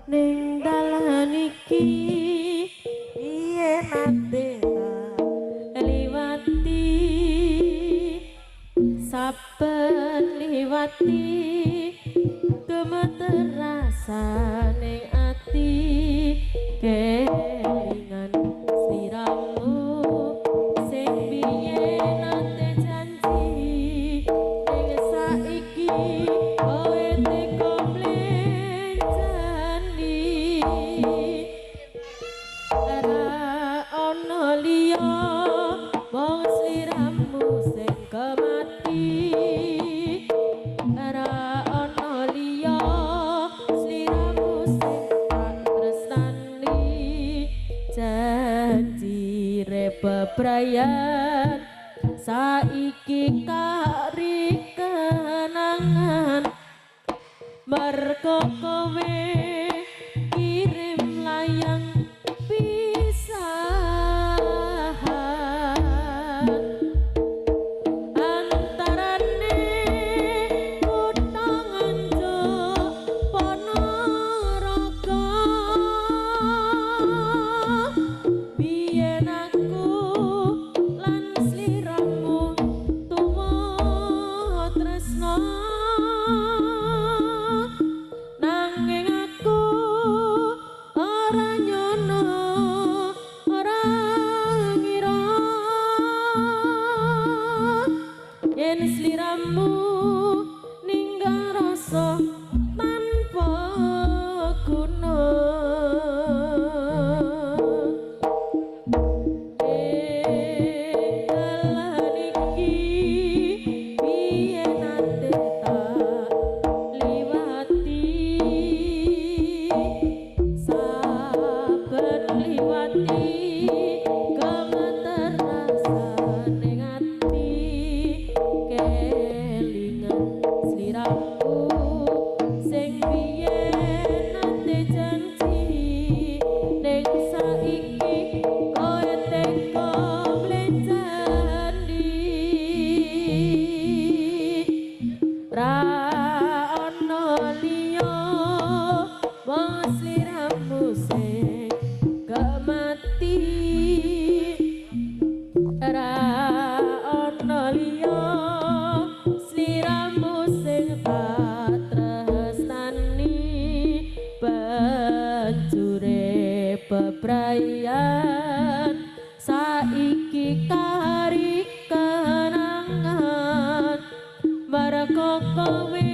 ning dalan iki piye nate liwati saben liwati gemeter rasane ati kelingan sliramu sing biyen nate janji ning saiki kowe teko mlenjani ora ana liya wong sliramu sing kemati ora ana liya sliramu sing tak tresnani janji bebrayan saiki kari kenangan mergo kowe kirim layang pisahan antarane kutha nganjuk Ponorogo biyen aku lan sliramu tuwa tresno nanging aku ora nyono ora ngira yen sliramu ninggal rasa tanpa guna dalan iki piye nate tak liwati saben liwati gemeter rasane ati kelingan sliramu sing biyen nate janji ning saiki kowe teko mlenjani ra ana liya wong sliramu sing kemati ra ana liya sliramu sing tak tresnani banjure bebrayan saiki kari kenangan mergo kowe